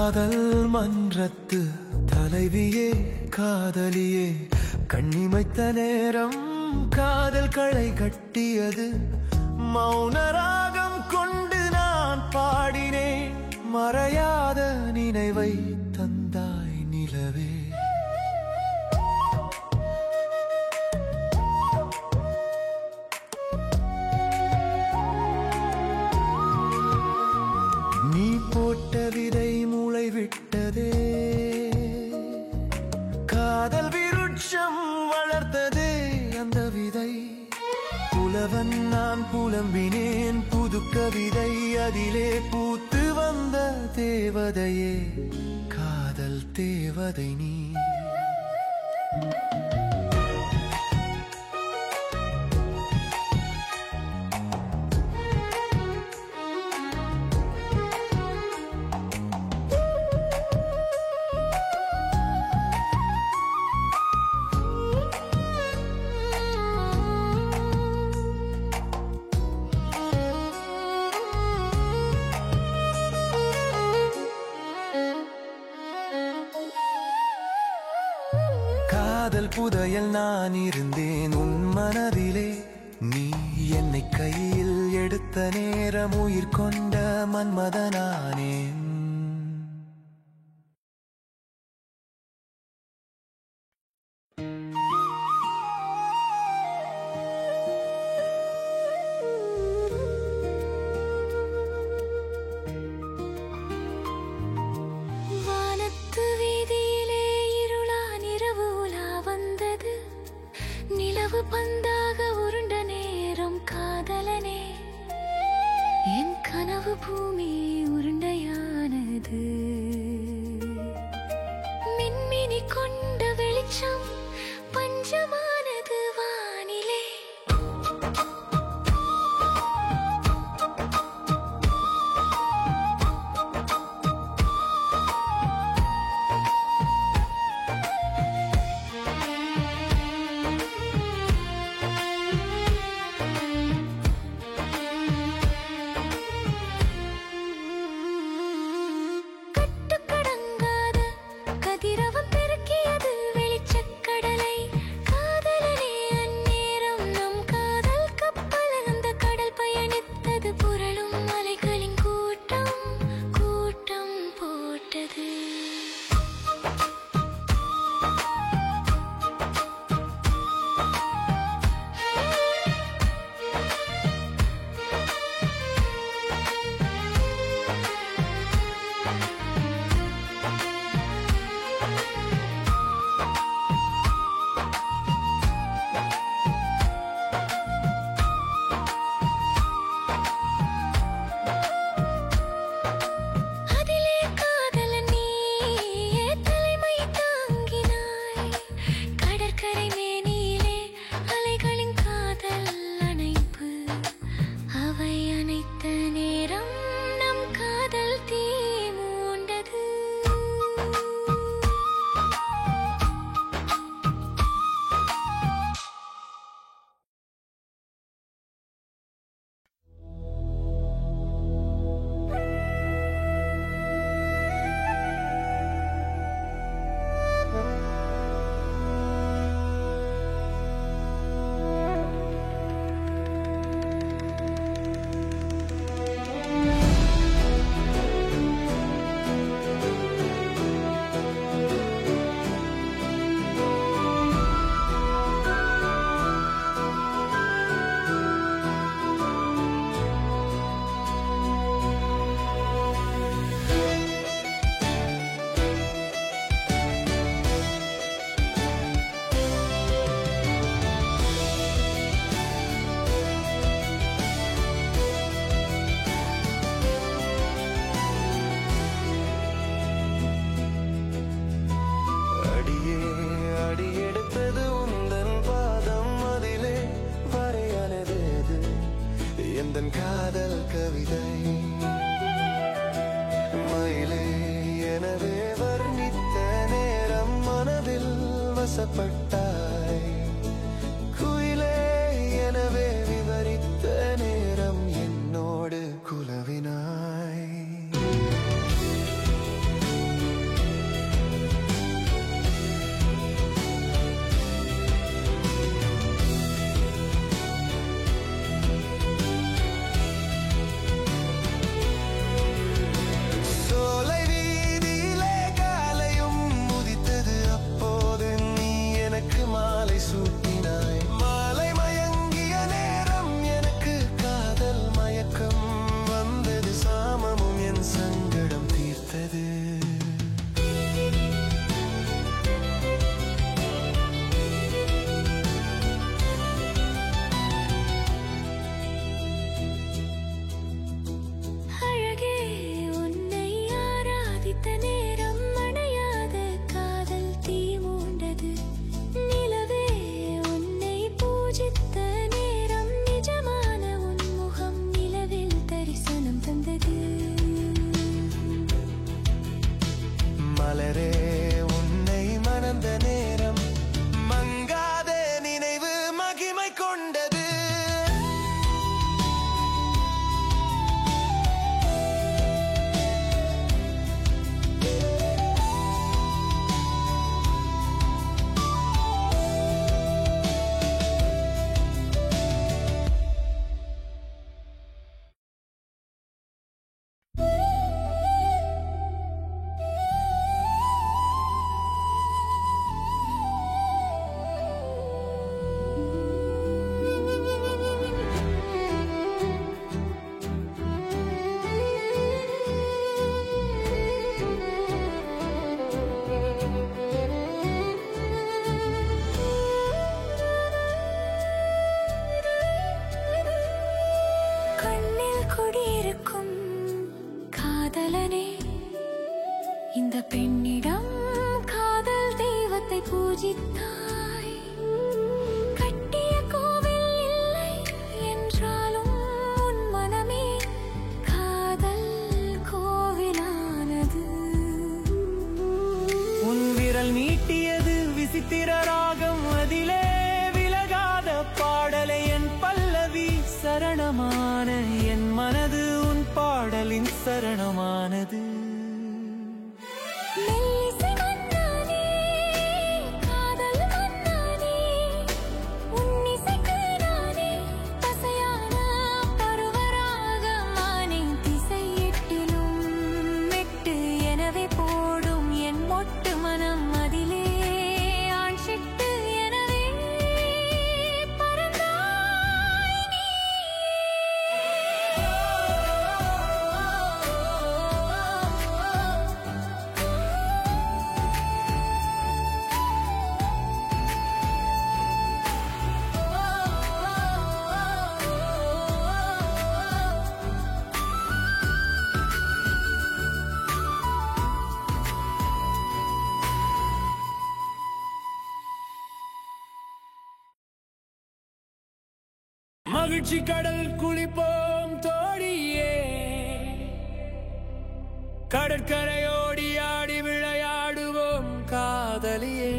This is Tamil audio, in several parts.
காதல் மன்றத்து தலைவியே காதலியே கண்ணிமைத்த நேரம் காதல் களை கட்டியது. மௌனராகம் கொண்டு நான் பாடினேன், மறையாத நினைவை தந்தாய் நிலவே. நீ போட்ட விதை மூளை விட்டதே, காதல் விருட்சம் வளர்த்ததே அந்த விதை. புலவன் நான் புலம்பினேன், புது கவிதை அதிலே பூத்து வந்த தேவதையே, காதல் தேவதை நீ. காதல் புதையல் நான் இருந்தேன் உன் மனதிலே, நீ என்னை கையில் எடுத்த நேரம் உயிர் கொண்ட மன்மதனானேன். நிலவு பந்தாக உருண்ட நேரம் காதலனே, என் கனவு பூமி உருண்டையானது. மின்மினி கொண்ட வெளிச்சம் பஞ்சமானது வானிலே. காதல் கவிதை மயிலே எனவே வர்ணித்த நேரம் மனதில் வசப்பட்டாய். குயிலே எனவே விவரித்த நேரம் என்னோடு குலவினாய். பெண்ணிடம் காதல் தெய்வத்தை பூஜித்தாய். கட்டிய கோவில் இல்லை என்றாலும் உன் மனமே காதல் கோவிலானது. உன் விரல் நீட்டியது விசித்திர ராகம், அதிலே விலகாத பாடலை என் பல்லவி சரணமான என் மனது உன் பாடலின் சரணமானது. மெல்லிசை மன்னானே காதல் மன்னானே உன் இசைக்கு நானே பசையான பருவராகமானே. திசை எட்டிலும் மெட்டு எனவே போடும் என் மொட்டு மனம், அதிலே ஆண் சிட்டு எனவே பறந்தாய் நீ. மகிழ்ச்சி கடல் குளிப்போம் தோழியே, கடற்கரையோடி ஆடி விளையாடுவோம் காதலியே.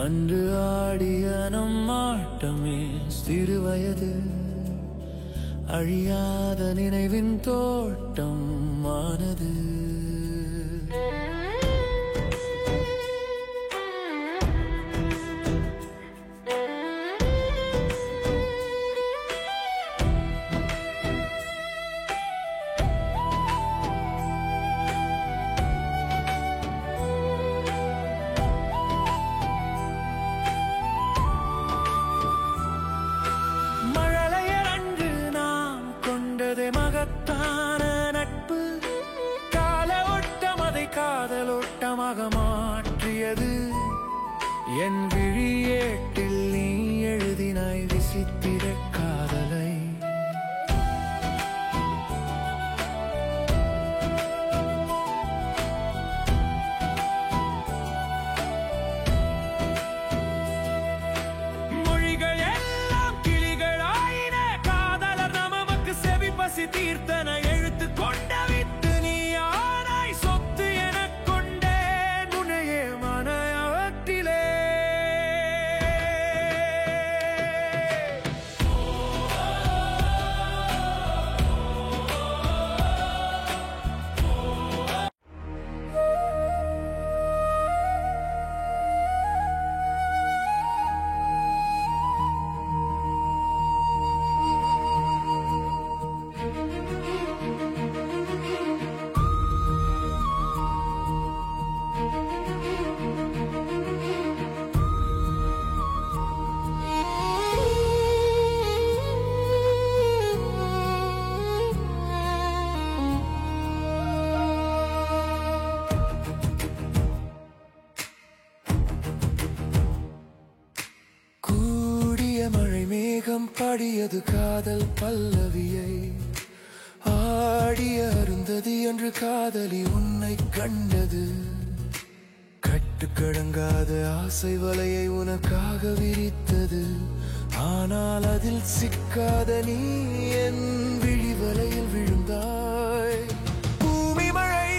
அன்று ஆடிய நம் ஆட்டமே சிறு வயது, அழியாத நினைவின் தோட்டம் ஆனது. மகத்தான நட்பு கால ஓட்டம் அதை காதலோட்டமாக மாற்றியது. என் விழியேட்டில் நீ எழுதினாய் விசித்திர காதலை. மொழிகள் எல்லாம் கிளிகளாயின, காதலர் நமக்கு செவி பசி தீர்த்தன. எழுத்து கொண்ட வித்து நீ ஆனாய், சொத்து எனக் கொண்டே நுணையே மனவற்றிலே. மழை மேகம் பாடியது காதல் பல்லவியை, ஆடிய அருந்ததி என்று காதலி உன்னை கண்டது. கட்டுக்கடங்காத ஆசை வலையை உனக்காக விரித்தது, ஆனால் அதில் சிக்காத நீ என் விழி வலையில் விழுந்தாய். பூமி மழை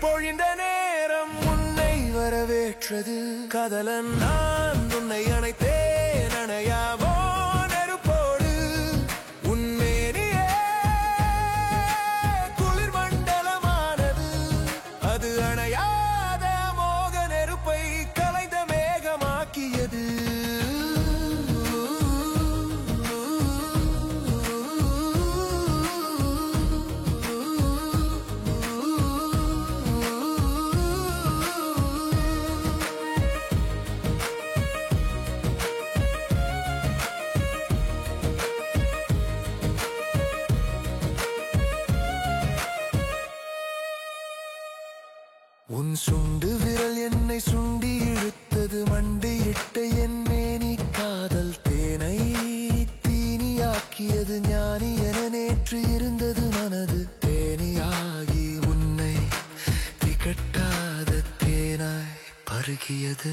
பொழிந்த நேரம் உன்னை வரவேற்றது, காதலன் நான் உன்னை அணைத்தேன் அணையாமோ நெருப்போடு. உன்மேனியே குளிர் மண்டலமானது, அது அணையாத மோக நெருப்பை கலைந்த மேகமாக்கியது. உன் சுண்டு விரல் என்னை சுண்டி இழுத்தது, மண்டியிட்ட என் மேனி காதல் தேனை தீனியாக்கியது. ஞானி என நேற்று இருந்தது மனது, தேனியாகி உன்னை திகட்டாத கருகியது